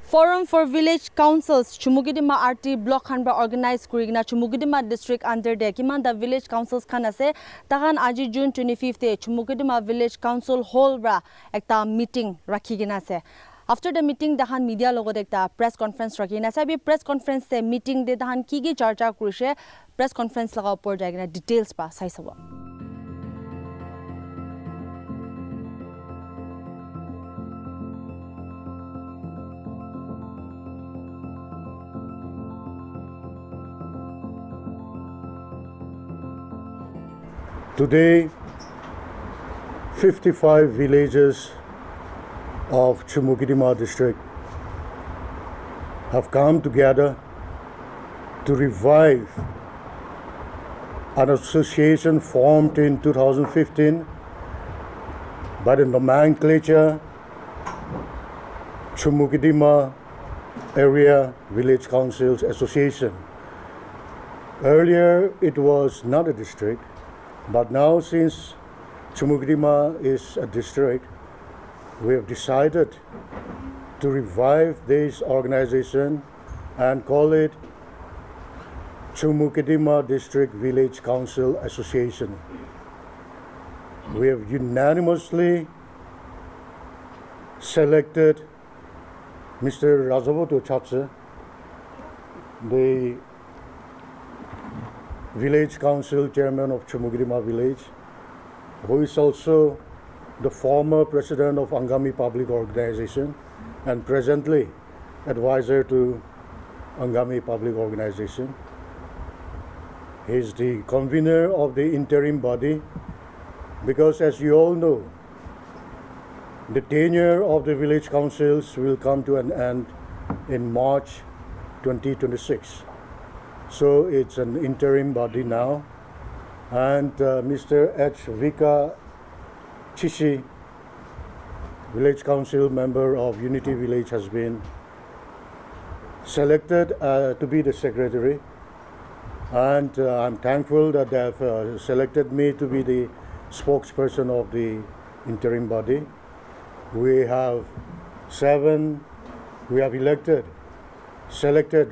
Forum for Village Councils Chumugidima RT block khanba organize kurigina Chumugidima district under the Kimanda Village Councils khanase tahan aji June 25th te Chumugidima Village Council hall bra ekta meeting rakhigina se. After the meeting dahan media logot ekta press conference rakhina se. Abi press conference se meeting de dahan kigi charcha kurise press conference laga upor jaigina details pa sai sabo. Today, 55 villages of Chumou district have come together to revive an association formed in 2015 by the nomenclature Chumou Area Village Councils Association. Earlier, it was not a district. But now, since Chumou is a district, we have decided to revive this organization and call it Chumou District Village Council Association. We have unanimously selected Mr. Rajaboto Chatse, the Village Council Chairman of Chumou Village, who is also the former President of Angami Public Organization and presently advisor to Angami Public Organization. He is the convener of the interim body because, as you all know, the tenure of the village councils will come to an end in March 2026. So it's an interim body now, and Mr. H. Vika Chishi, Village Council member of Unity Village, has been selected to be the secretary, and I'm thankful that they have selected me to be the spokesperson of the interim body. We have selected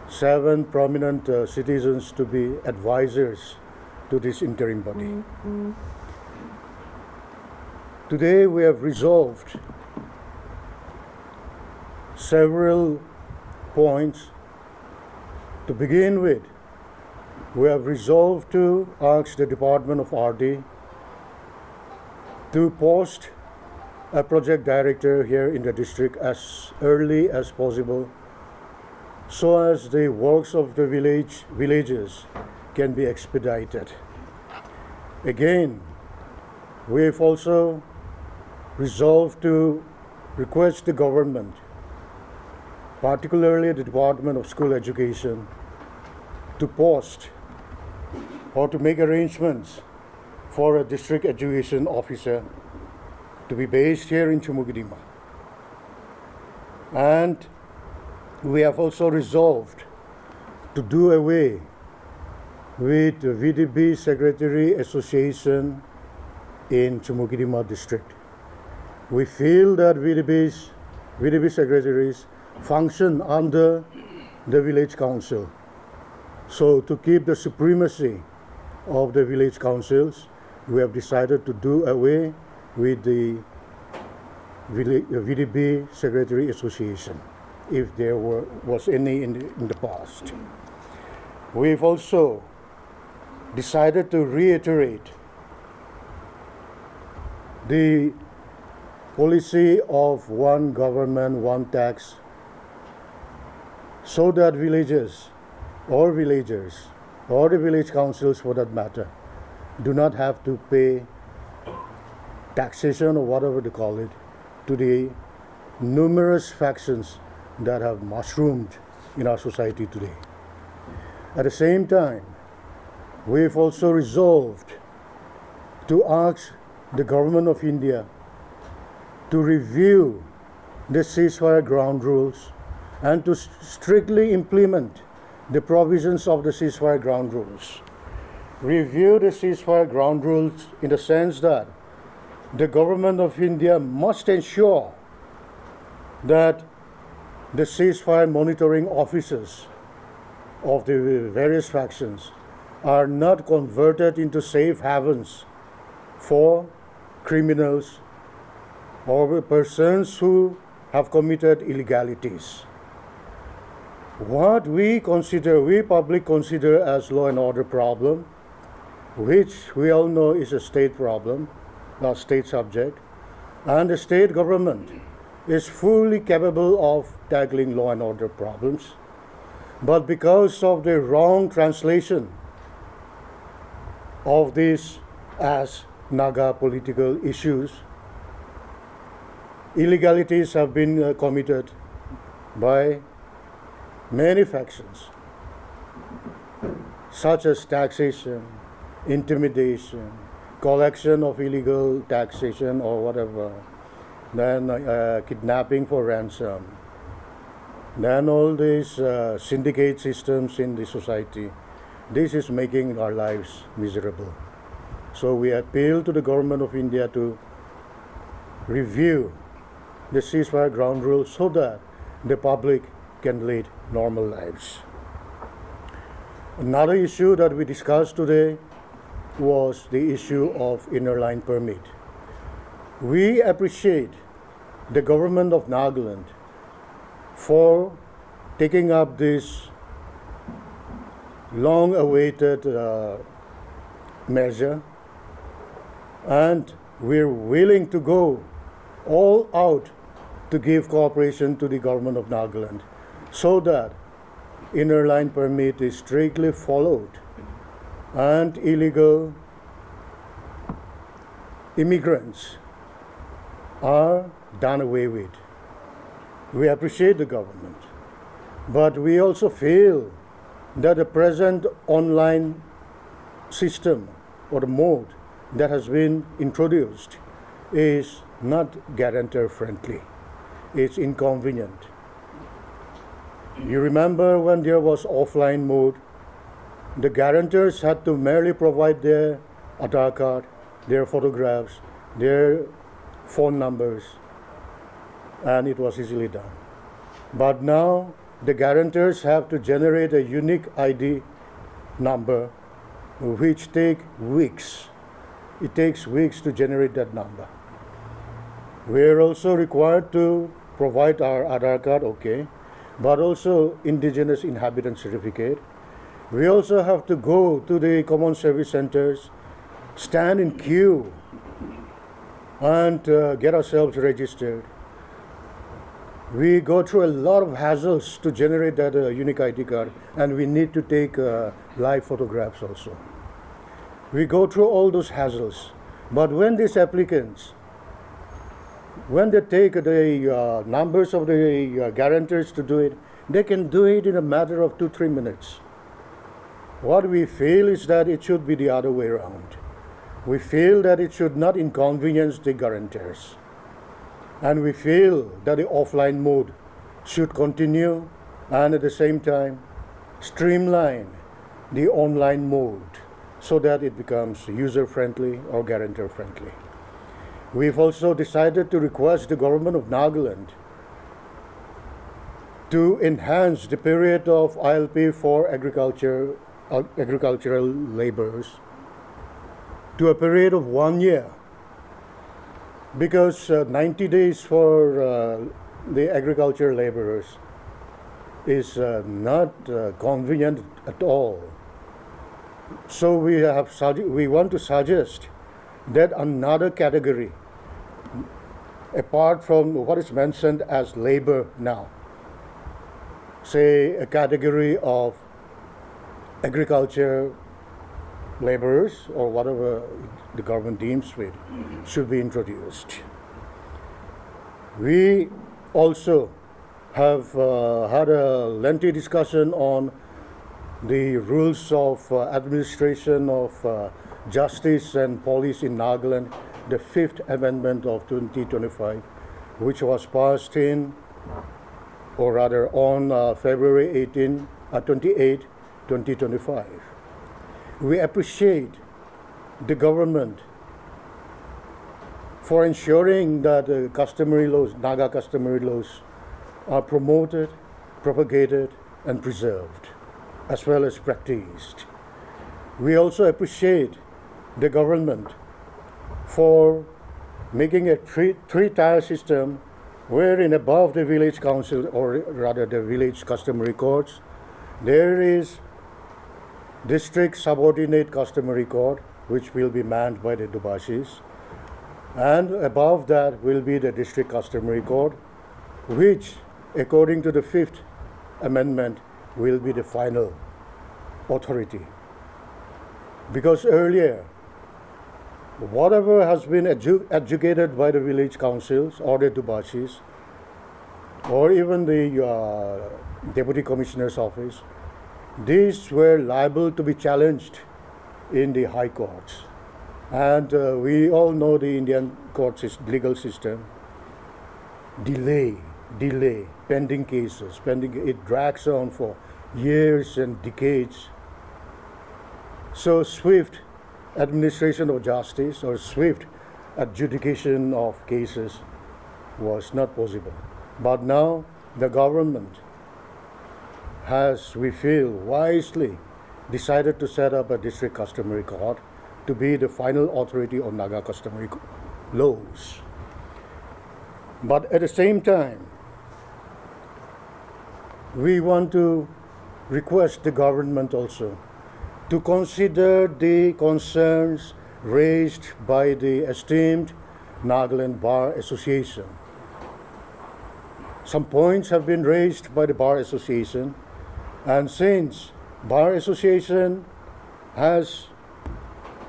7 prominent citizens to be advisors to this interim body. Today we have resolved several points. To begin with, we have resolved to ask the Department of RD to post a project director here in the district as early as possible, so as the works of the villages can be expedited. Again, we have also resolved to request the government, particularly the Department of School Education, to post or to make arrangements for a district education officer to be based here in Chumou. And we have also resolved to do away with the VDB Secretary Association in Chumou district. We feel that VDB secretaries function under the village council. So to keep the supremacy of the village councils, we have decided to do away with the VDB Secretary Association, if there was any in the past. We've also decided to reiterate the policy of one government, one tax, so that villages or villagers or the village councils for that matter do not have to pay taxation or whatever they call it to the numerous factions that have mushroomed in our society today. At the same time, we've also resolved to ask the government of India to review the ceasefire ground rules and to strictly implement the provisions of the ceasefire ground rules. Review the ceasefire ground rules in the sense that the government of India must ensure that the ceasefire monitoring officers of the various factions are not converted into safe havens for criminals or persons who have committed illegalities. What we public consider as law and order problem, which we all know is a state problem, a state subject, and the state government is fully capable of tackling law and order problems. But because of the wrong translation of these as Naga political issues, illegalities have been committed by many factions, such as taxation, intimidation, collection of illegal taxation or whatever, then kidnapping for ransom, then all these syndicate systems in the society. This is making our lives miserable. So we appeal to the government of India to review the ceasefire ground rules so that the public can lead normal lives. Another issue that we discussed today was the issue of inner line permit. We appreciate the government of Nagaland for taking up this long-awaited measure, and we're willing to go all out to give cooperation to the government of Nagaland so that inner line permit is strictly followed and illegal immigrants are done away with. We appreciate the government, but we also feel that the present online system or the mode that has been introduced is not guarantor friendly. It's inconvenient. You remember when there was offline mode, the guarantors had to merely provide their Aadhaar card, their photographs, their phone numbers, and it was easily done. But now the guarantors have to generate a unique ID number, which take weeks. It takes weeks to generate that number. We are also required to provide our Aadhaar card, okay, but also indigenous inhabitant certificate. We also have to go to the common service centers, stand in queue, and get ourselves registered. We go through a lot of hassles to generate that unique ID card, and we need to take live photographs also. We go through all those hassles. But when these applicants, when they take the numbers of the guarantors to do it, they can do it in a matter of 2-3 minutes. What we feel is that it should be the other way around. We feel that it should not inconvenience the guarantors. And we feel that the offline mode should continue and at the same time streamline the online mode so that it becomes user-friendly or guarantor-friendly. We've also decided to request the government of Nagaland to enhance the period of ILP for agricultural laborers to a period of 1 year, because 90 days for the agricultural laborers is not convenient at all. So we want to suggest that another category, apart from what is mentioned as labor now, say a category of agriculture laborers or whatever the government deems fit, should be introduced. We also have had a lengthy discussion on the rules of administration of justice and police in Nagaland, the 5th Amendment of 2025, which was passed in, or rather on February 28, 2025. We appreciate the government for ensuring that customary laws, Naga customary laws, are promoted, propagated, and preserved, as well as practiced. We also appreciate the government for making a three-tier system wherein above the village council, or rather the village customary courts, there is district subordinate customary court, which will be manned by the Dubashis, and above that will be the district customary court, which, according to the Fifth Amendment, will be the final authority. Because earlier, whatever has been adjudicated by the village councils or the Dubashis, or even the deputy commissioner's office, these were liable to be challenged in the high courts. And we all know the Indian court legal system. Delay, pending cases, it drags on for years and decades. So swift administration of justice or swift adjudication of cases was not possible. But now the government has, we feel, wisely decided to set up a district customary court to be the final authority on Naga customary laws. But at the same time, we want to request the government also to consider the concerns raised by the esteemed Nagaland Bar Association. Some points have been raised by the Bar Association, and since Bar Association has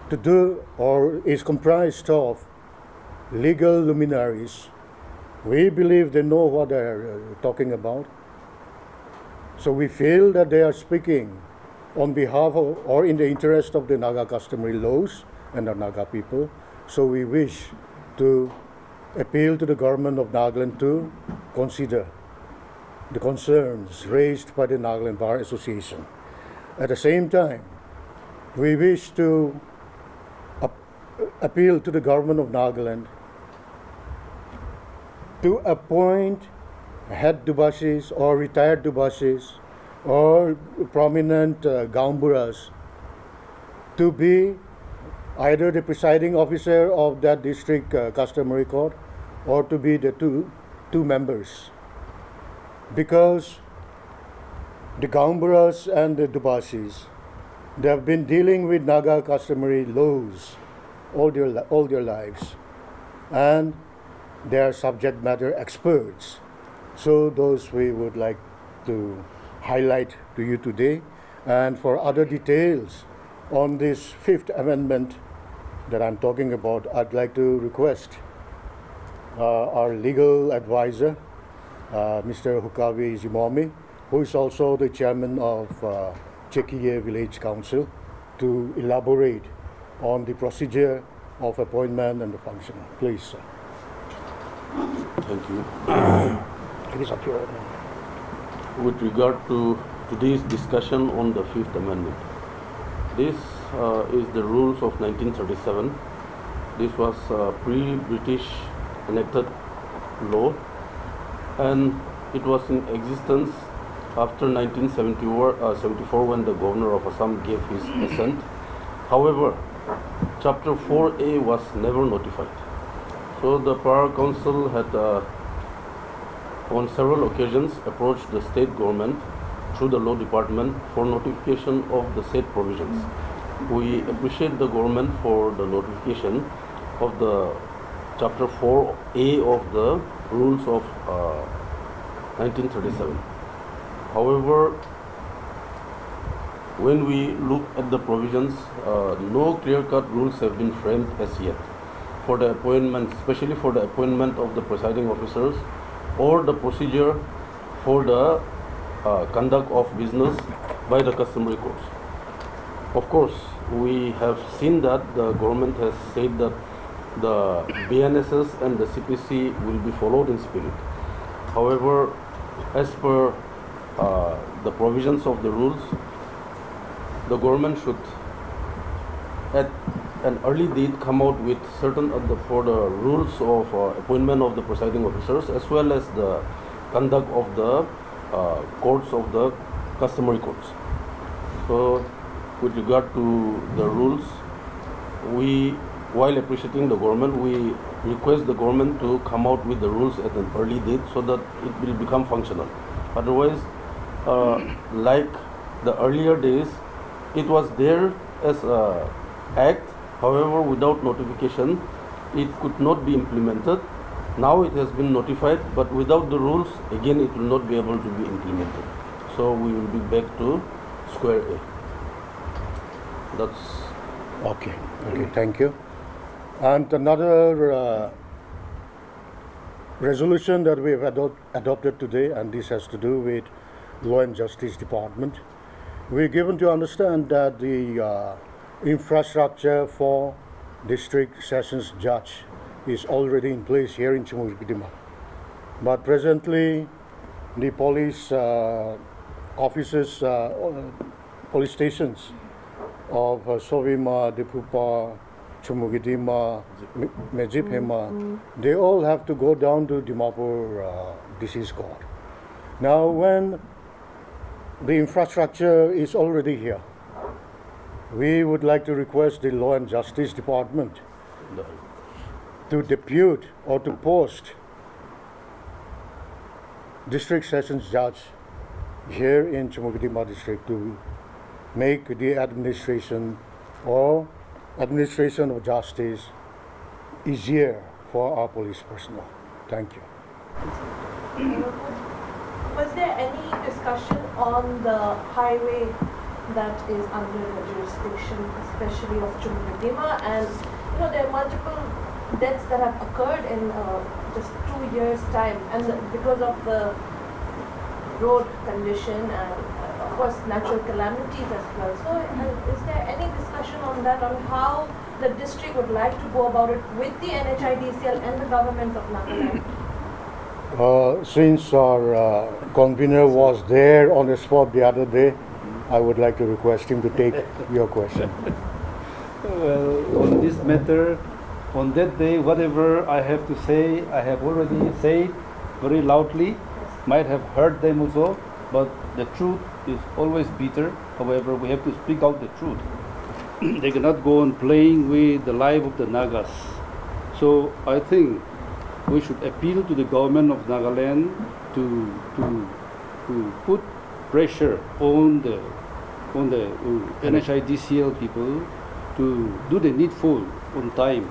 to do or is comprised of legal luminaries, we believe they know what they're talking about. So we feel that they are speaking on behalf of or in the interest of the Naga customary laws and the Naga people. So we wish to appeal to the government of Nagaland to consider the concerns raised by the Nagaland Bar Association. At the same time, we wish to appeal to the government of Nagaland to appoint head Dubashis or retired Dubashis or prominent Gaumburas to be either the presiding officer of that district customary court or to be the two members. Because the Gaumburas and the Dubashis, they have been dealing with Naga customary laws all their lives, and they are subject matter experts. So those we would like to highlight to you today. And for other details on this Fifth Amendment that I'm talking about, I'd like to request our legal advisor, Mr. Hukavi Zimomi, who is also the chairman of Chekiye Village Council, to elaborate on the procedure of appointment and the function. Please, sir. Thank you. It is up here. With regard to today's discussion on the Fifth Amendment, this is the rules of 1937. This was pre-British enacted law, and it was in existence after 1974 when the governor of Assam gave his assent. However, Chapter 4A was never notified. So the Power Council had on several occasions approached the state government through the law department for notification of the said provisions. We appreciate the government for the notification of the Chapter 4A of the rules of 1937. However, when we look at the provisions, no clear-cut rules have been framed as yet for the appointment, especially for the appointment of the presiding officers or the procedure for the conduct of business by the customary courts. Of course, we have seen that the government has said that the BNSS and the CPC will be followed in spirit. However, as per the provisions of the rules, the government should at an early date come out with certain for the rules of appointment of the presiding officers as well as the conduct of the courts of the customary courts. So, with regard to the rules, we, while appreciating the government, we request the government to come out with the rules at an early date so that it will become functional. Otherwise, like the earlier days, it was there as an act, however, without notification, it could not be implemented. Now it has been notified, but without the rules, again, it will not be able to be implemented. So we will be back to square A. That's Okay, thank you. And another resolution that we have adopted today, and this has to do with Law and Justice Department. We're given to understand that the infrastructure for District Sessions Judge is already in place here in Chumou. But presently, the police officers, police stations of Sovima, Dipupa, Chumugidima, Mejiphema, they all have to go down to Dimapur Disease Court. Now, when the infrastructure is already here, we would like to request the Law and Justice Department to depute or to post District Sessions Judge here in Chumugidima District to make the administration of justice easier for our police personnel. Thank you. Was there any discussion on the highway that is under the jurisdiction, especially of Chumou? And there are multiple deaths that have occurred in just 2 years' time, and because of the road condition and of course natural calamities as well. So is there any discussion on that, on how the district would like to go about it with the NHIDCL and the government of Nagaland? Since our convener was there on the spot the other day, I would like to request him to take your question. Well, on this matter, on that day, whatever I have to say, I have already said very loudly. Might have hurt them also, but the truth is always bitter. However, we have to speak out the truth. They cannot go on playing with the life of the Nagas. So I think we should appeal to the government of Nagaland to put pressure on the NHIDCL people to do the needful on time.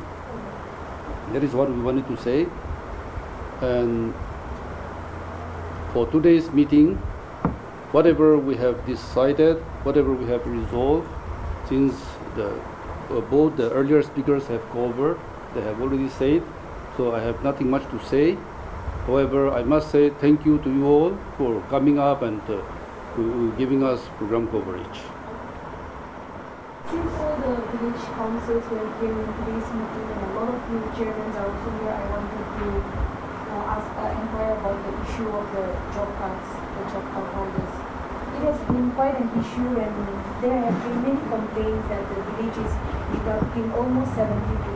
That is what we wanted to say. And for today's meeting, whatever we have decided, whatever we have resolved, since both the earlier speakers have covered, they have already said, so I have nothing much to say. However, I must say thank you to you all for coming up and giving us program coverage. Since all the village councils were here in today's meeting and a lot of new chairmen are also here, I wanted to inquire about the issue of the job cards, the job card holders. It has been quite an issue, and there have been many complaints that the village is deducting almost 70 to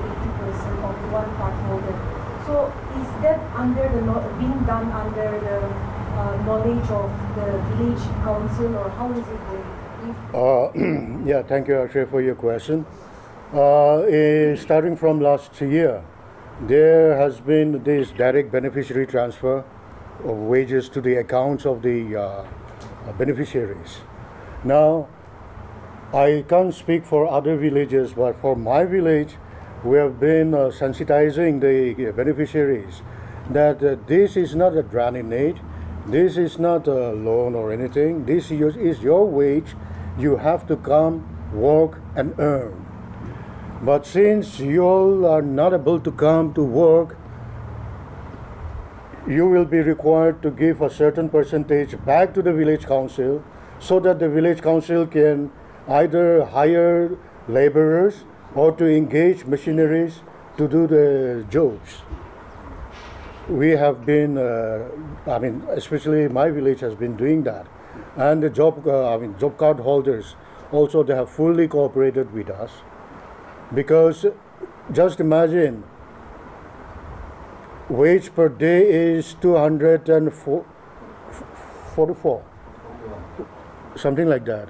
80% of one card holder. So is that being done under the knowledge of the village council, or how is it going? Yeah, thank you, Akshay, for your question. Starting from last year, there has been this direct beneficiary transfer of wages to the accounts of the beneficiaries. Now, I can't speak for other villages, but for my village, we have been sensitizing the beneficiaries that this is not a running aid, this is not a loan or anything, this is your wage. You have to come, work, and earn. But since you all are not able to come to work, you will be required to give a certain percentage back to the village council so that the village council can either hire laborers or to engage machineries to do the jobs. We have been, especially my village has been doing that. And the job card holders also, they have fully cooperated with us, because just imagine, wage per day is 204 44, something like that.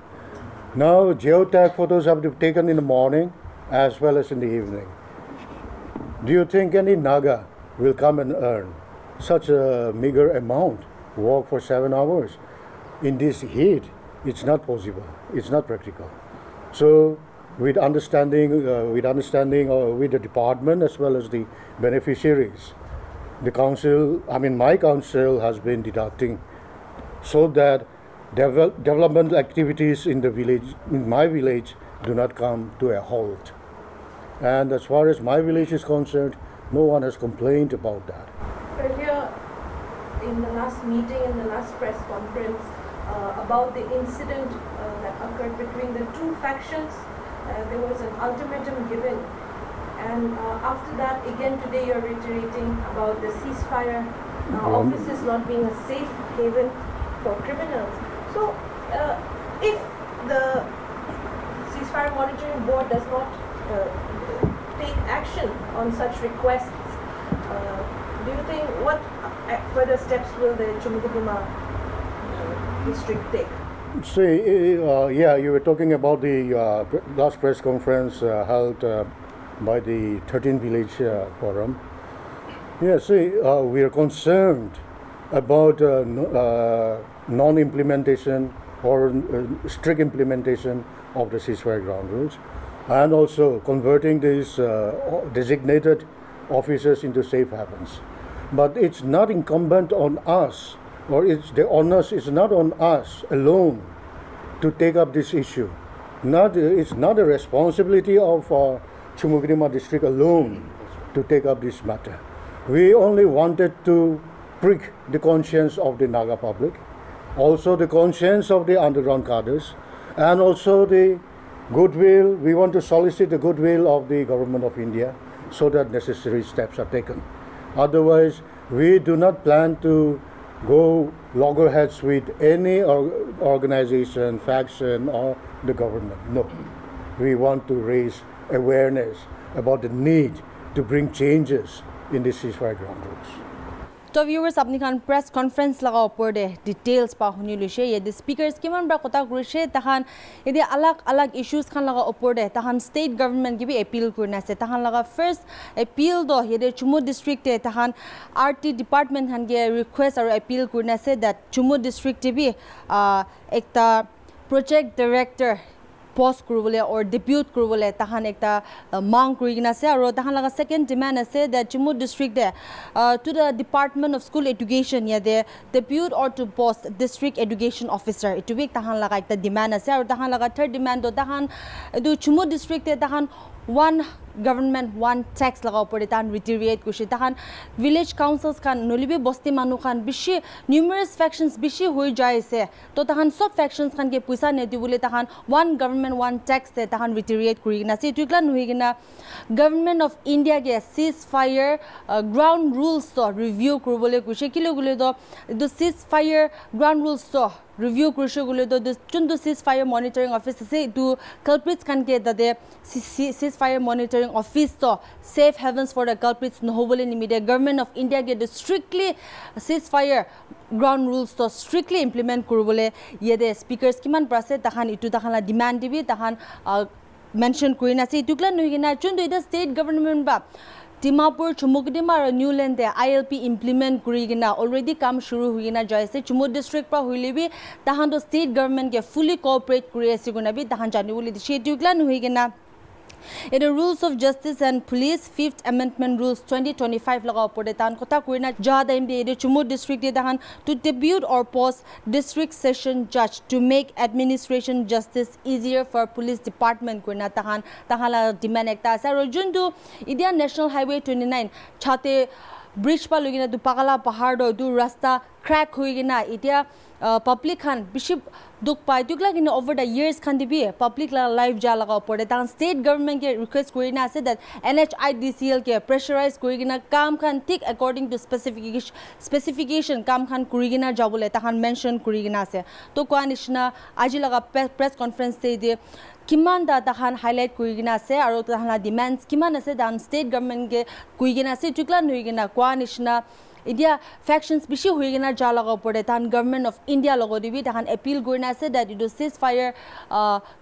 Now, geotag photos have to be taken in the morning as well as in the evening. Do you think any Naga will come and earn such a meager amount, work for 7 hours? In this heat, it's not possible. It's not practical. So, with understanding with the department as well as the beneficiaries, the council, my council has been deducting so that development activities in the village, in my village, do not come to a halt. And as far as my village is concerned, no one has complained about that. Earlier, in the last meeting, in the last press conference, about the incident that occurred between the two factions, there was an ultimatum given. And after that, again today you're reiterating about the ceasefire offices not being a safe haven for criminals. So, if the ceasefire monitoring board does not take action on such requests, do you think what further steps will the Chumou district take? See, you were talking about the last press conference held by the 13th Village Forum. Yeah, see, we are concerned about non-implementation or strict implementation of the ceasefire ground rules, and also converting these designated officers into safe havens. But it's not incumbent on us, or the onus is not on us alone to take up this issue. It's not a responsibility of Chumou district alone to take up this matter. We only wanted to prick the conscience of the Naga public, also the conscience of the underground cadres, and also the goodwill. We want to solicit the goodwill of the government of India so that necessary steps are taken. Otherwise, we do not plan to go loggerheads with any organization, faction, or the government. No. We want to raise awareness about the need to bring changes in the ceasefire ground rules. So viewers, apni khan press conference laga opor de details pa huni luise ye the speakers kiman bra kota kurise tahan ede alag issues khan laga opor de tahan state government gi bi appeal kurna ase tahan laga first appeal do yede Chumou district te tahan RT department han ge request or appeal kurna ase that Chumou district te bi ekta project director post kurubole or debut kurubole tahan ekta mang kurigina ase aro tahan laga second demand ase that Chumou district de to the Department of School Education ya de debut or to post district education officer itu big tahan laga ekta demand ase aro tahan laga third demand do tahan do Chumou district de tahan one government one tax laga opor tan reiterate kushi tahan village councils kan nolibe bosti manu khan bishi numerous factions bishi hoi jaise to tahan sob factions kan ke puisa ne dibule tahan one government one tax te tahan reiterate kurigina se tuikla nuigina government of India ge ceasefire ground rules to review kurubole kushi kilo gule do the ceasefire ground rules to review kurushe gule do chundu ceasefire monitoring office se do culprits kan ke dade ceasefire monitoring office to safe havens for the culprits no hobole nimide government of India get strictly ceasefire ground rules to strictly implement kurubole yede speakers kiman prase tahan itu tahan demand dibi tahan mention kurina se tukla nuigina chundu ida state government ba Dimapur Chumou Newland ILP implement kurigina already kam shuru huina jaise Chumou district pa huilebi tahan do state government ke fully cooperate kuri ase guna bi tahan janibuli schedule lan huigina in the rules of justice and police 5th amendment rules 2025 laga opor tan kota kurina jada imbe de Chumou district de tahan to debut or post district session judge to make administration justice easier for police department kurina tahan tahala demand ekta ase aro jundu India National Highway 29 chate bridge pa lugina du pagala pahar do du rasta crack huigina itia public khan bishop duk pai tukla in over the years khan dibi public la live ja laga opor tan state government ke request kurina ase that NHIDCL ke pressurize kurigina kam khan tik according to specification kam khan kurigina jabule tahan mention kurigina ase to koanishna aji laga press conference te de kiman da tahan highlight kurigina ase aro tahan demands kiman ase dan state government ke kurigina ase tukla nuigina koanishna ইডিয়া ফ্যাকশনস বেশি হই গিনা যা লাগা পড়ে তান government of India logo দিবি তাহান appeal করিনা আছে that it seize fire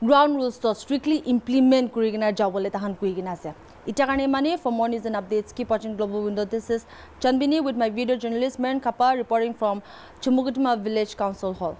ground rules তো স্ট্রিক্টলি ইমপ্লিমেন্ট করি গিনা যা বলে তাহান কই গিনা আছে ইটা কারণে মানে for more news and updates keep watching Global Window this is Chanbini with my video journalist Maren Kappa reporting from Chumou Village Council Hall.